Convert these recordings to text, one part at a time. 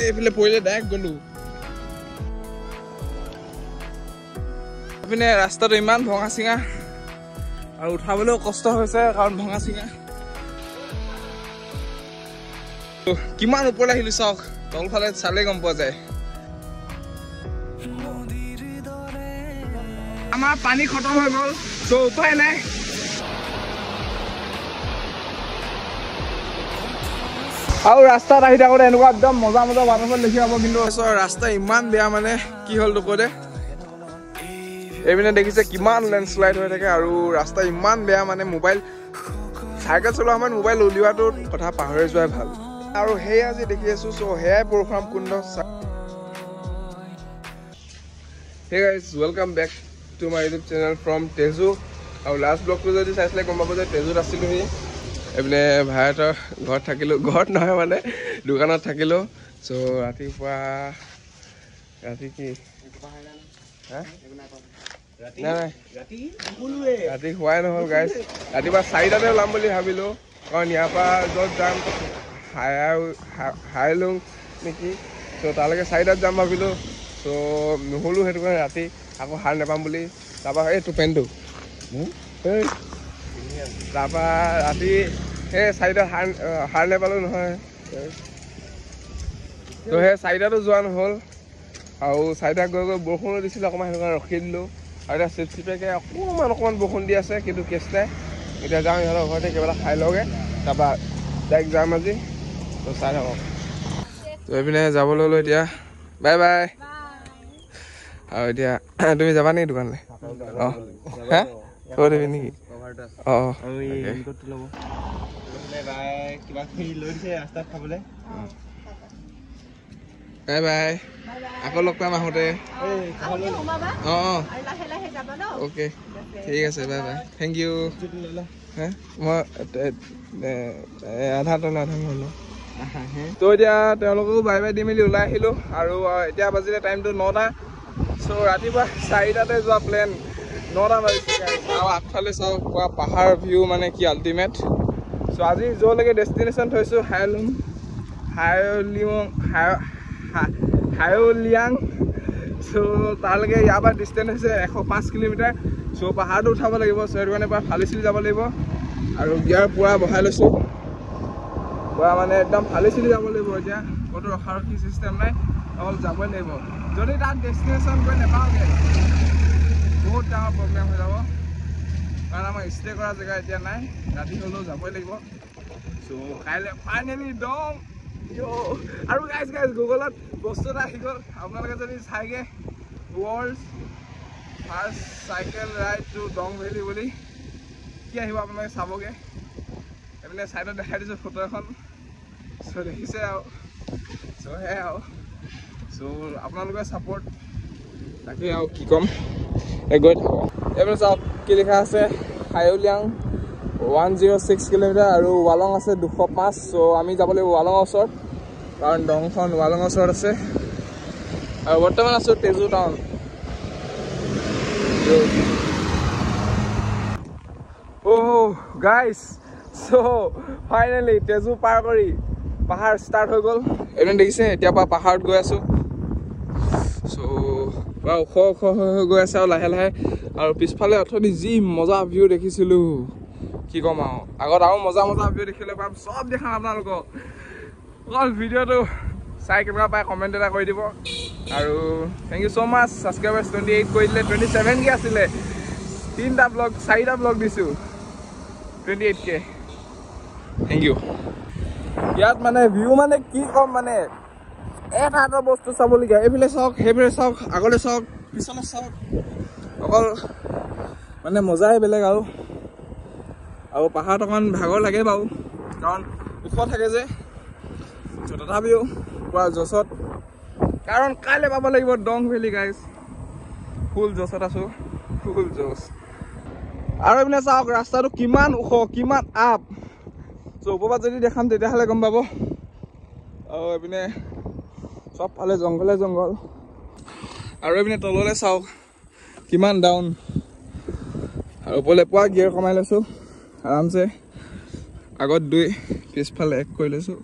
এইফালে পৰিলে ডাইৰেক্ট গ'লো এইপিনে ৰাস্তাটো ইমান ভঙা চিঙা আৰু উঠাবলৈও কষ্ট হৈছে কাৰণ ভঙা চিঙা কিমান ওপৰলৈ আহিলো চাওক তলফালে চালে গম পোৱা যায় আমাৰ পানী খতম হৈ গ'ল চ' উপায় নাই আৰু ৰাস্তাত আহি থাকোঁতে এনেকুৱা একদম মজা মজা ৱাটাৰফল দেখি পাব কিন্তু ৰাস্তা ইমান বেয়া মানে কি হ'ল দুপদে এইপিনে দেখিছে কিমান লেণ্ডশ্লাইড হৈ থাকে আৰু ৰাস্তা ইমান বেয়া মানে মোবাইল চাইকেল চলোৱা সময়ত মোবাইল উলিওৱাটো কথা পাহৰি যোৱাই ভাল আৰু সেয়া যে দেখি আছো চ' সেয়াই Parshuram Kund hey guys welcome back to my YouTube channel from Tezu আৰু লাষ্ট ব্লগটো যদি চাইছিলে গম পাব যে তেজুত আছিলোহি এইপিনে ভাইহঁতৰ ঘৰত থাকিলোঁ ঘৰত নহয় মানে দোকানত থাকিলোঁ চ' ৰাতিপুৱা ৰাতি কি ৰাতি খোৱাই নহ'ল গাইজ ৰাতিপুৱা 4টাতে ওলাম বুলি ভাবিলোঁ কাৰণ ইয়াৰ পৰা য'ত যাম হাইলুং নেকি চ' তালৈকে 4টাত যাম ভাবিলোঁ চ' নহ'লোঁ সেইটো কাৰণে ৰাতি আকৌ সাৰ নাপাম বুলি তাৰপৰা এইটো পেণ্টটো তাৰপৰা ৰাতি সেই 4টাত সাৰ নাপালোঁ নহয় ত' সেই 4টাতো যোৱা নহ'ল আৰু 4টাত গৈ গৈ বৰষুণো দিছিলোঁ অকণমান সেইটো কাৰণে ৰখি দিলোঁ আৰু এতিয়া চিপচিপেকৈ অকণমান বৰষুণ দি আছে কিন্তু কেছ নাই এতিয়া যাওঁ ইহঁতৰ ঘৰতে কিবা এটা খাই লওঁগৈ তাৰপৰা ডাইৰেক্ট যাম আজি ত' চাই থাকক ত' এইপিনে যাবলৈ হ'লোঁ এতিয়া বাই বাই আৰু এতিয়া তুমি যাবা নেকি দোকানলৈ অঁ হা কৈ দিবি নেকি অঁ বাই বাই আকৌ লগ পাম আহোঁতে অঁ অ'কে ঠিক আছে বাই বাই থেংক ইউ হা মই আধা টন হ'লো তো এতিয়া তেওঁলোককো বাই বাই দি মেলি ওলাই আহিলোঁ আৰু এতিয়া বাজিলে টাইমটো 9টা চ' ৰাতিপুৱা 4টাতে যোৱা প্লেন 9টা বাজিছে আৰু আগফালে চাওক পুৰা পাহাৰ ভিউ মানে কি আল্টিমেট চ' আজি য'লৈকে ডেষ্টিনেশ্যন থৈছোঁ হাইলিয়াং চ' তালৈকে ইয়াৰ পৰা ডিষ্টেঞ্চ হৈছে 105 কিলোমিটাৰ চ' পাহাৰটো উঠাব লাগিব চ' সেইটো কাৰণে পৰা ফালি চিলি যাব লাগিব আৰু গিয়াৰ পূৰা বহাই লৈছোঁ পূৰা মানে একদম ফালি চিলি যাব লাগিব এতিয়া ক'তো ৰখাৰখি চিষ্টেম নাই অকল যাবই লাগিব যদি তাত ডেষ্টিনেশ্যন গৈ নাপাওঁগৈ বহুত ডাঙৰ প্ৰব্লেম হৈ যাব কাৰণ আমাৰ ষ্টে কৰা জেগা এতিয়া নাই ৰাতি হ'লেও যাবই লাগিব চ' কাইলৈ ফাইনেলি দং আৰু গাইজ গুগলত বস্তু এটা আহি গ'ল আপোনালোকে যদি চাইগৈ world first cycle ride to Dong valley বুলি কি আহিব আপোনালোকে চাবগৈ এইপিনে ছাইডত দেখাই দিছোঁ ফটো এখন চ' দেখিছে আৰু চ' সেয়াই আৰু চ' আপোনালোকৰ ছাপৰ্ট তাকে আৰু কি ক'ম গৈ থাকক এইপিনে চাওক কি লিখা আছে হাইলিয়াং 106 কিলোমিটাৰ আৰু ৱালং আছে 205 চ' আমি যাব লাগিব ৱালঙৰ ওচৰত কাৰণ দংখন ৱালঙৰ ওচৰত আছে আৰু বৰ্তমান আছোঁ Tezu town guys so' finally Tezu পাৰ কৰি পাহাৰ ষ্টাৰ্ট হৈ গ'ল এইপিনে দেখিছে এতিয়াৰ পৰা পাহাৰত গৈ আছোঁ চ' পুৰা ওখ হৈ গৈ আছে আৰু লাহে লাহে আৰু পিছফালে অথনি যি মজা ভিউ দেখিছিলোঁ কি ক'ম আৰু আগত আৰু মজা ভিউ দেখিলে পাম চব দেখাম আপোনালোকক অকল ভিডিঅ'টো চাই কেনেকুৱা পায় কমেণ্ট এটা কৰি দিব আৰু thank you so' much subscribers 28 কৰি দিলে 27 কি আছিলে 4টা ব্লগ দিছোঁ 28K থেংক ইউ ইয়াত মানে ভিউ মানে কি ক'ম মানে এটা বস্তু চাবলগীয়া এইফালে চাওক সেইফালে চাওক আগলৈ চাওক পিছলৈ চাওক অকল মানে মজাই বেলেগ আৰু পাহাৰত অকণমান ভাগৰ লাগে বাৰু কাৰণ ওখ থাকে যে তথাপিও পুৰা জছত কাৰণ কাইলৈ পাব লাগিব দং ভেলী গাইজ ফুল জছত আছোঁ ফুল জছ আৰু এইপিনে চাওক ৰাস্তাটো কিমান ওখ কিমান আপ চ' ওপৰত যদি দেখাম তেতিয়াহ'লে গম পাব আৰু এইপিনে চবফালে জংঘল আৰু এইপিনে তললৈ চাওক কিমান ডাউন আৰু ওপৰলৈ পুৱা গিয়াৰ কমাই লৈছোঁ আৰামছে আগত 2 পিছফালে 1 কৰি লৈছোঁ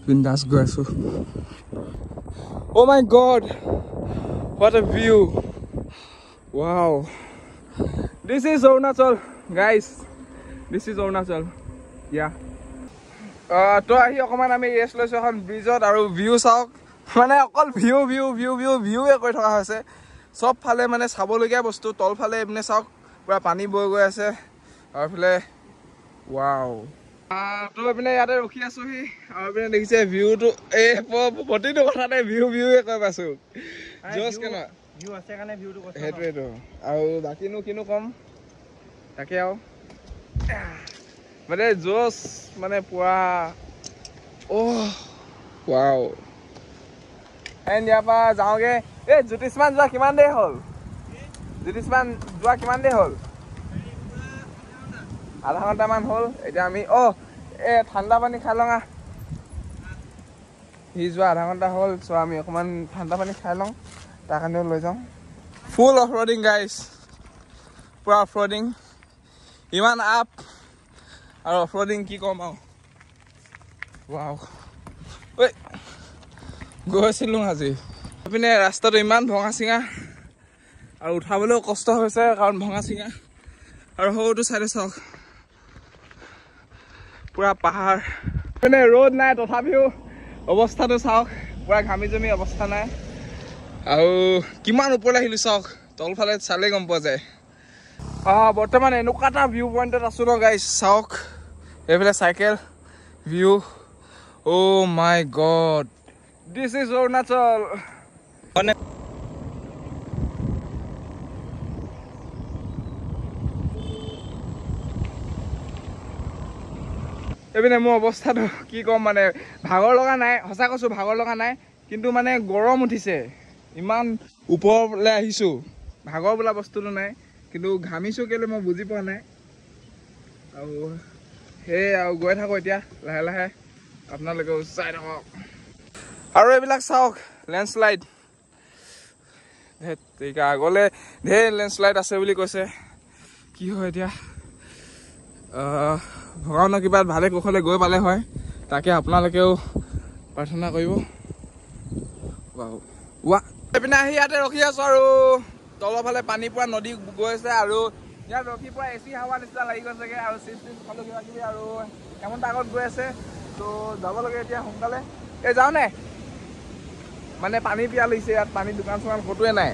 বিন্দাছ গৈ আছো Oh my god, what a view. Wow, this is Arunachal guys, this is Arunachal. Yeah, তো আহি অকমান আমি ৰেষ্ট লৈছো এখন ব্ৰিজত আৰু ভিউ চাওক মানে অকল ভিউ কৈ থকা হৈছে সব ফালে মানে চাবলগীয়া বস্তু তল ফালে এপিনে চাওক পুৰা পানী বৈ গৈ আছে আৰু ফালে ৱাও তো এপিনে ইয়াতে ৰখি আছোহি আৰু এপিনে দেখিছে ভিউটো এই প্ৰতিটো কথাতে ভিউ কৈ পাইছো জোচ কেনে ভিউ আছে কাৰণে ভিউটো কৈছো সেইটোৱেটো আৰু বাকিনো কিনো কম তাকে আৰু মানে জোচ মানে পুৰা ৱাও এণ্ড ইয়াৰ পৰা যাওঁগে এই জ্যোতিষমান যোৱা কিমান দেৰি হ'ল জ্যোতিষমান যোৱা কিমান দেৰি হ'ল আধা ঘণ্টামান হ'ল এতিয়া আমি ঠাণ্ডা পানী খাই লওঁ সি যোৱা আধা ঘণ্টা হ'ল চ' আমি অকণমান ঠাণ্ডা পানী খাই লওঁ তাৰ কাৰণেও লৈ যাওঁ ফুল অফ ৰ'ডিং গাইজ পুৰা অফ ৰ'ডিং ইমান আপ আৰু অফ ৰ'ডিং কি ক'ম আৰু ৱাও ঐ গৈছিলোঁ আজি এইপিনে ৰাস্তাটো ইমান ভঙা চিঙা আৰু উঠাবলৈও কষ্ট হৈছে কাৰণ ভঙা চিঙা আৰু সৰুটো চাইডে চাওক পুৰা পাহাৰ মানে ৰ'দ নাই তথাপিও অৱস্থাটো চাওক পুৰা ঘামি জমি অৱস্থা নাই আৰু কিমান ওপৰলৈ আহিলোঁ চাওক তলফালে চালে গম পোৱা যায় বৰ্তমান এনেকুৱা এটা ভিউ পইণ্টত আছোঁ ন গাইজ চাওক এইফালে cycle view my god this is Arunachal এইপিনে মোৰ অৱস্থাটো কি ক'ম মানে ভাগৰ লগা নাই সঁচা কৈছোঁ ভাগৰ লগা নাই কিন্তু মানে গৰম উঠিছে ইমান ওপৰলৈ আহিছোঁ ভাগৰ বোলা বস্তুটো নাই কিন্তু ঘামিছোঁ কেলৈ মই বুজি পোৱা নাই আৰু সেয়ে আৰু গৈ থাকোঁ এতিয়া লাহে লাহে আপোনালোকেও চাই থাকক আৰু এইবিলাক চাওক লেণ্ডশ্লাইড আগলৈ ঢেৰ লেণ্ডশ্লাইড আছে বুলি কৈছে কি হয় এতিয়া ভগৱানৰ কিবা ভালে কুশলে গৈ পালে হয় তাকে আপোনালোকেও প্ৰাৰ্থনা কৰিব এইপিনে আহি ইয়াতে ৰখি আছো আৰু তলৰ ফালে পানী পৰা নদী গৈ আছে আৰু ইয়াত ৰখি পৰা এচি হাৱা নিচিনা লাগি গৈছেগৈ আৰু চিপছ খালো কিবা কিবি আৰু এমনটা আগত গৈ আছে তো যাব লাগে এতিয়া সোনকালে যাওঁ নে মানে পানী পিয়া লৈছে ইয়াত পানী দোকান চোকান ক'তোৱে নাই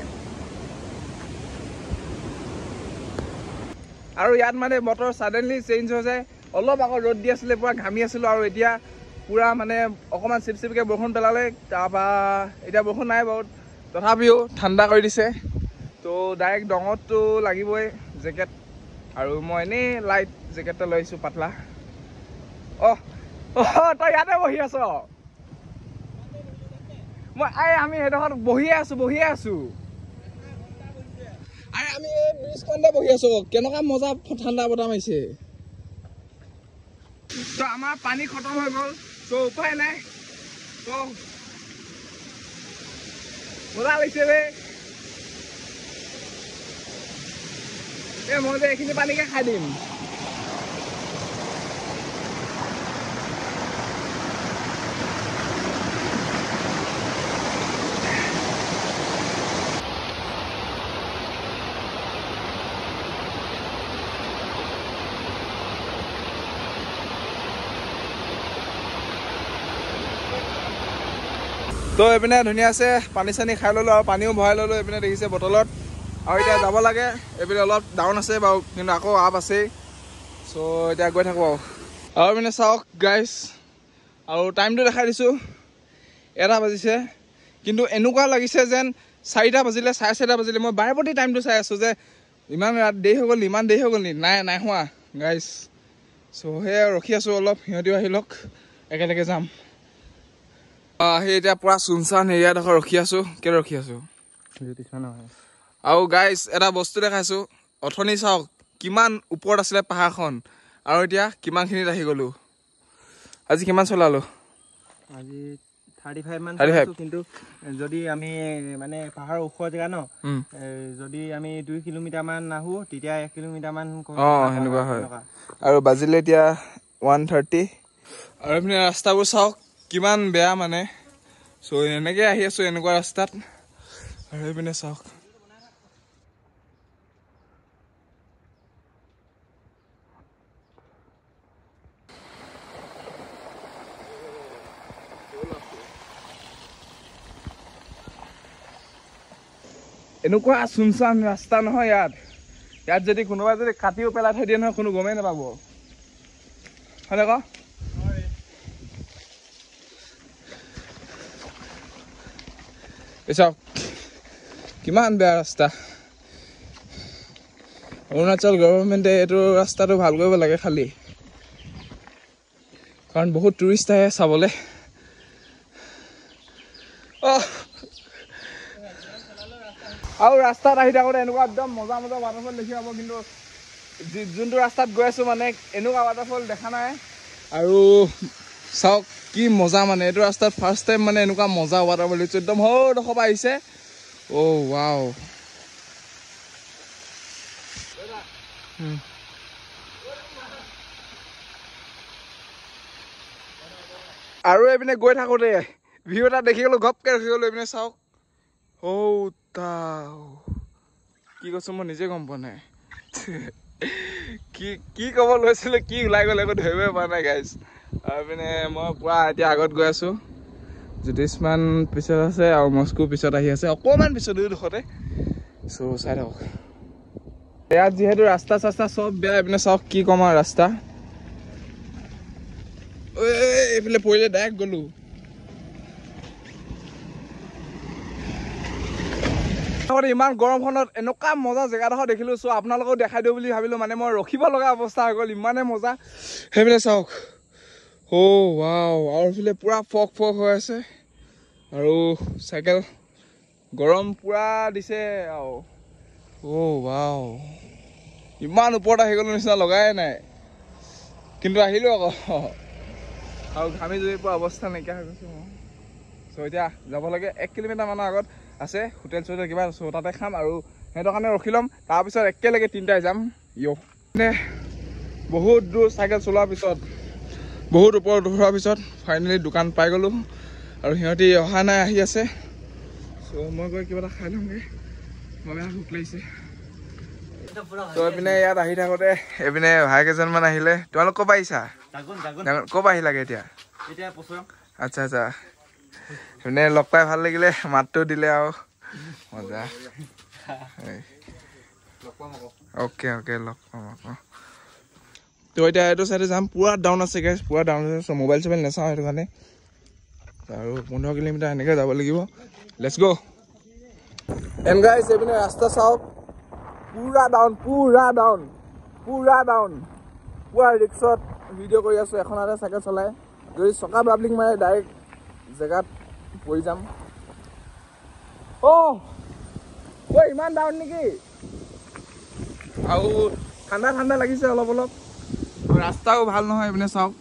আৰু ইয়াত মানে বতৰ ছাডেনলি চেঞ্জ হৈছে অলপ আগত ৰ'দ দি আছিলে পুৰা ঘামি আছিলোঁ আৰু এতিয়া পুৰা মানে অকণমান চিপচিপকৈ বৰষুণ পেলালে তাৰপৰা এতিয়া বৰষুণ নাই বাৰু তথাপিও ঠাণ্ডা কৰি দিছে তো ডাইৰেক্ট ডঙতটো লাগিবই জেকেট আৰু মই এনেই লাইট জেকেট এটা লৈ আহিছোঁ পাতলা তই ইয়াতে বহি আছ মই আমি সেইডোখৰত বহিয়ে আছোঁ আমি এই ব্ৰিজখনতে বহি আছোঁ কেনেকুৱা মজা ঠাণ্ডা বতাহ মাৰিছে তো আমাৰ পানী খতম হৈ গ'ল তো উপায় নাই তো মজা লাগিছে ৰে মই যে এইখিনি পানীকে খাই দিম তো এইপিনে ধুনীয়া আছে পানী চানী খাই ল'লোঁ আৰু পানীও ভৰাই ল'লোঁ এইপিনে দেখিছে বটলত আৰু এতিয়া যাব লাগে এইপিনে অলপ ডাউন আছে বাৰু কিন্তু আকৌ আপ আছেই চ' এতিয়া গৈ থাকোঁ আৰু এইপিনে চাওক গাইজ আৰু টাইমটো দেখাই দিছোঁ 1টা বাজিছে কিন্তু এনেকুৱা লাগিছে যেন 4টা বাজিলে 4:30 বাজিলে মই বাৰে প্ৰতি টাইমটো চাই আছোঁ যে ইমান দেৰি হৈ গ'ল নি নাই হোৱা গাইজ চ' সেয়া ৰখি আছোঁ অলপ সিহঁতিও আহি লওক একেলগে যাম সেই এতিয়া পুৰা চুনচান এৰিয়াডোখৰ ৰখি আছোঁ আৰু গাইজ এটা বস্তু দেখাইছোঁ অথনি চাওক কিমান ওপৰত আছিলে পাহাৰখন আৰু এতিয়া কিমানখিনিত আহি গ'লোঁ আজি কিমান চলালোঁ আজি 35 মান কিন্তু যদি আমি মানে পাহাৰৰ ওখ জেগা ন যদি আমি 2 কিলোমিটাৰ মান আহোঁ তেতিয়া 1 কিলোমিটাৰ মান সেনেকুৱা হয় আৰু বাজিলে এতিয়া 1:30 আৰু এইপিনে ৰাস্তাবোৰ চাওক কিমান বেয়া মানে চ' এনেকৈ আহি আছোঁ এনেকুৱা ৰাস্তাত আৰু এইপিনে চাওক এনেকুৱা চুনচান ৰাস্তা নহয় ইয়াত যদি কোনোবাই যদি কাটিও পেলাই থৈ দিয়ে নহয় কোনো গমেই নাপাব হয়নে ক চাওক কিমান বেয়া ৰাস্তা অৰুণাচল গভৰ্ণমেণ্টে এইটো ৰাস্তাটো ভাল কৰিব লাগে খালি কাৰণ বহুত টুৰিষ্ট আহে চাবলৈ আৰু ৰাস্তাত আহি থাকোঁতে এনেকুৱা একদম মজা মজা ৱাটাৰফল দেখি পাব কিন্তু যোনটো ৰাস্তাত গৈ আছোঁ মানে এনেকুৱা ৱাটাৰফল দেখা নাই আৰু চাওক কি মজা মানে এইটো ৰাস্তাত ফাৰ্ষ্ট টাইম মানে এনেকুৱা মজা ৱাটাৰফল দেখিছোঁ একদম সৌডোখৰ পৰা আহিছে ৱাও আৰু এইপিনে গৈ থাকোঁতে ভিউ এটা দেখি গ'লো ঘপকৈ ৰখি গ'লো এইপিনে চাওক কি কৈছোঁ মই নিজে গম পোৱা নাই কি ক'ব লৈছিলোঁ কি ওলাই গ'লে একো ধৰিবই পৰা নাই গাইজ আৰু পিনে মই পুৰা এতিয়া আগত গৈ আছোঁ জ্যোতিষমান পিছত আছে আৰু মস্কো পিছত আহি আছে অকণমান পিছত দুডোখৰতে চ' চাই থাকক ইয়াত যিহেতু ৰাস্তা চাস্তা চব বেয়া এইপিনে চাওক কি ক'ম আৰু ৰাস্তা এইফালে পৰিলে ডাইৰেক্ট গ'লোঁ ইমান গৰমখনত এনেকুৱা মজা জেগাডোখৰ দেখিলোঁ চ' আপোনালোকেও দেখাই দিওঁ বুলি ভাবিলোঁ মানে মই ৰখিব লগা অৱস্থা হৈ গ'ল ইমানে মজা সেইফালে চাওক ৱাও আৰু এইফালে পূৰা ফগ হৈ আছে আৰু চাইকেল গৰম পূৰা দিছে আৰু ৱাও ইমান ওপৰত আহি গ'লো নিচিনা লগাই নাই কিন্তু আহিলোঁ আকৌ আৰু ঘামি জুৰি পৰা অৱস্থা নাইকিয়া হৈ গৈছোঁ মই চ' এতিয়া যাব লাগে 1 কিলোমিটাৰমানৰ আগত আছে হোটেল চোটেল কিবা চ' তাতে খাম আৰু সিহঁতৰ কাৰণে ৰখি ল'ম তাৰপিছত একেলগে 3টাই যাম মানে বহুত দূৰ চাইকেল চলোৱাৰ পিছত বহুত ওপৰত উঠোৱাৰ পিছত ফাইনেলি দোকান পাই গ'লোঁ আৰু সিহঁতি অহা নাই আহি আছে চ' মই গৈ কিবা এটা খাই ল'মগৈ মই ভোক লাগিছে ত' এইপিনে ইয়াত আহি থাকোঁতে এইপিনে ভাই কেইজনমান আহিলে তোমালোক ক'ৰ পৰা আহিছা ক'ৰ পৰা আহিলাগে এতিয়া আচ্ছা এইপিনে লগ পাই ভাল লাগিলে মাতটো দিলে আৰু মজা অ'কে লগ পাম আকৌ তো এতিয়া এইটো চাইডে যাম পূৰা ডাউন আছে গাইজ পূৰা ডাউন আছে মোবাইল চোবাইল নাচাওঁ সেইটো কাৰণে আৰু 15 কিলোমিটাৰ এনেকৈ যাব লাগিব লেটছ গ' এণ্ড গাইজ এইপিনে ৰাস্তা চাওক পূৰা ডাউন পুৰা ৰিক্সত ভিডিঅ' কৰি আছোঁ এখন হাতে চাইকেল চলাই যদি চকা বাবলিং মাৰে ডাইৰেক্ট জেগাত পৰি যাম ইমান ডাউন নেকি আৰু ঠাণ্ডা লাগিছে অলপ ৰাস্তাও ভাল নহয় এইপিনে চাওক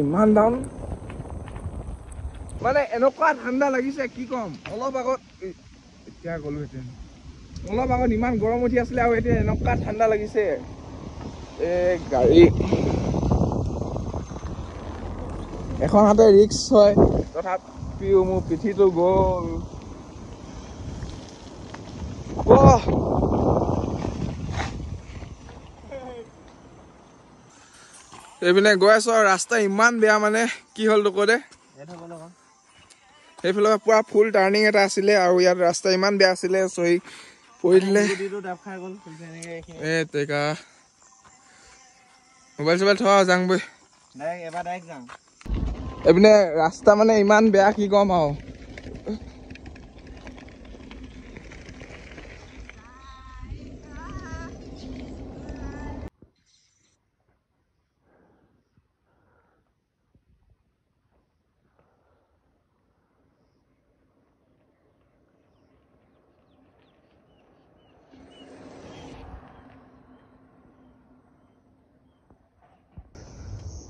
ইমান ডাউন মানে এনেকুৱা ঠাণ্ডা লাগিছে কি ক'ম অলপ আগত এতিয়া গ'লোহেঁতেন অলপ আগত ইমান গৰম উঠি আছিলে আৰু এতিয়া এনেকুৱা ঠাণ্ডা লাগিছে গাড়ী এখন হাতে ৰিক্স হয় তথাপিও মোৰ পিঠিটো গ'ল এইপিনে গৈ আছো আৰু ৰাস্তা ইমান বেয়া মানে কি হ'ল তোক দে সেইফালে পুৰা ফুল টাৰ্ণিং এটা আছিলে আৰু ইয়াত ৰাস্তা ইমান বেয়া আছিলে চহি পৰি দিলে মোবাইল চোবাইল থোৱা যাং বৈ এইপিনে ৰাস্তা মানে ইমান বেয়া কি ক'ম আৰু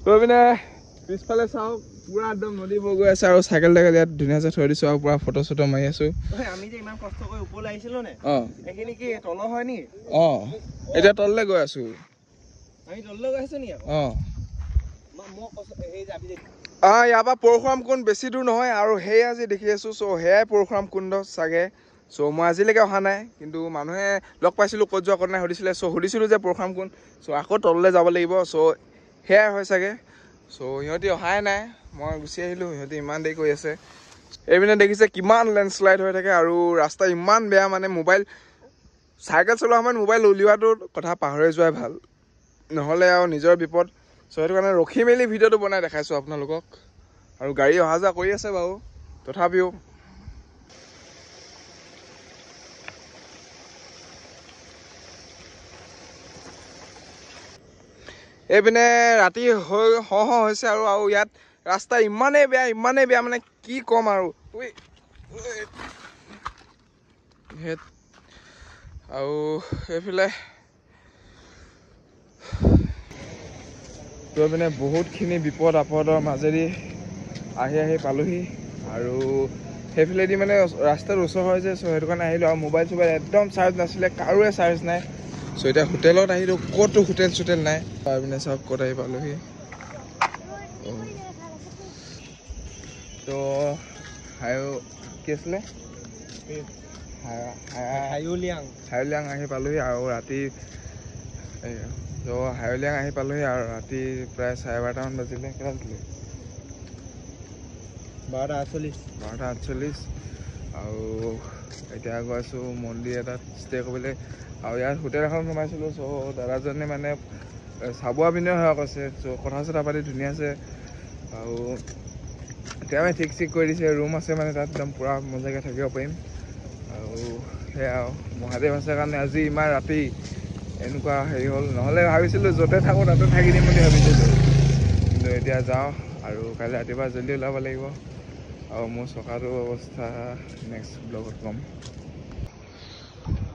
তো পিছফালে চাওক পুৰা একদম নদী বৈ গৈ আছে আৰু চাইকেল টাইকেল ইয়াত ধুনীয়াছে থৈ দিছো আৰু পুৰা ফটো চটো মাৰি আছো আমি যে ইমান কষ্ট কৰি ওপৰলৈ আহিছিলো নে এইখিনি কি তল হয় নি এতিয়া তললৈ গৈ আছো আমি তললৈ গৈ আছো নি ইয়াৰ পৰা পৰশুৰাম কুণ্ড বেছি দূৰ নহয় আৰু সেয়া আজি দেখি আছো চ' সেয়াই পৰশুৰাম কুণ্ড চাগে চ' মই আজিলৈকে অহা নাই কিন্তু মানুহে লগ পাইছিলো ক'ত যোৱা ক'ত নাই সুধিছিলে চ' সুধিছিলো যে পৰশুৰাম কুণ্ড চ' আকৌ তললৈ যাব লাগিব চ' সেয়াই হয় চাগে চ' সিহঁতি অহাই নাই মই গুচি আহিলোঁ সিহঁতি ইমান দেৰি কৰি আছে এইপিনে দেখিছে কিমান লেণ্ডশ্লাইড হৈ থাকে আৰু ৰাস্তা ইমান বেয়া মানে মোবাইল চাইকেল চলোৱা সময়ত মোবাইল উলিওৱাটোৰ কথা পাহৰি যোৱাই ভাল নহ'লে আৰু নিজৰ বিপদ চ' সেইটো কাৰণে ৰখি মেলি ভিডিঅ'টো বনাই দেখাইছোঁ আপোনালোকক আৰু গাড়ী অহা যোৱা কৰি আছে বাৰু তথাপিও এইপিনে ৰাতি হৈছে আৰু ইয়াত ৰাস্তা ইমানেই বেয়া মানে কি ক'ম আৰু আৰু এইফালে গৈ পিনে বহুতখিনি বিপদ আপদৰ মাজেদি আহি পালোহি আৰু সেইফালেদি মানে ৰাস্তাৰ ওচৰ হয় যে চ' সেইটো কাৰণে আহিলোঁ আৰু মোবাইল চোবাইল একদম চাৰ্জ নাছিলে কাৰোৱে চাৰ্জ নাই চ' এতিয়া হোটেলত আহিলোঁ ক'তো হোটেল চোটেল নাই তাৰপিনে চাওক ক'ত আহি পালোহি তো কি আছিলে হাইলিয়াং আহি পালোহি আৰু ৰাতি তো হাইলিয়াং আহি পালোহি আৰু ৰাতি প্ৰায় 12:30মান বাজিলে কেইটা বাজিলে 12:48 আৰু এতিয়া গৈ আছোঁ মন্দিৰ এটাত ষ্টে কৰিবলৈ আৰু ইয়াত হোটেল এখন সোমাইছিলোঁ চ' দাদাজনে মানে চাবোৱা পিনেও সেৱা কৈছে চ' কথা চথা পাতি ধুনীয়া আছে আৰু এতিয়া ঠিক কৰি দিছে ৰুম আছে মানে তাত একদম পূৰা মজাকৈ থাকিব পাৰিম আৰু সেয়া আৰু মহাদেৱ আছে কাৰণে আজি ইমান ৰাতি এনেকুৱা হেৰি হ'ল নহ'লে ভাবিছিলোঁ য'তে থাকোঁ তাতে থাকি দিম বুলি ভাবিছিলোঁ কিন্তু এতিয়া যাওঁ আৰু কাইলৈ ৰাতিপুৱা জল্দি ওলাব লাগিব আৰু মোৰ চকাটোৰ অৱস্থা নেক্সট ব্লগত ক'ম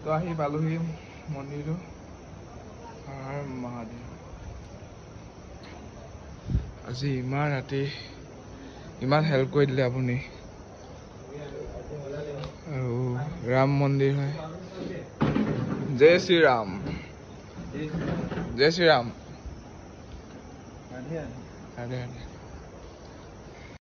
তো আহি পালোহি মন্দিৰটো মহাদেৱ আজি ইমান ৰাতি ইমান হেল্প কৰি দিলে আপুনি আৰু ৰাম মন্দিৰ হয় জয় শ্ৰীৰাম জয় শ্ৰীৰাম ৰাধে ৰাধে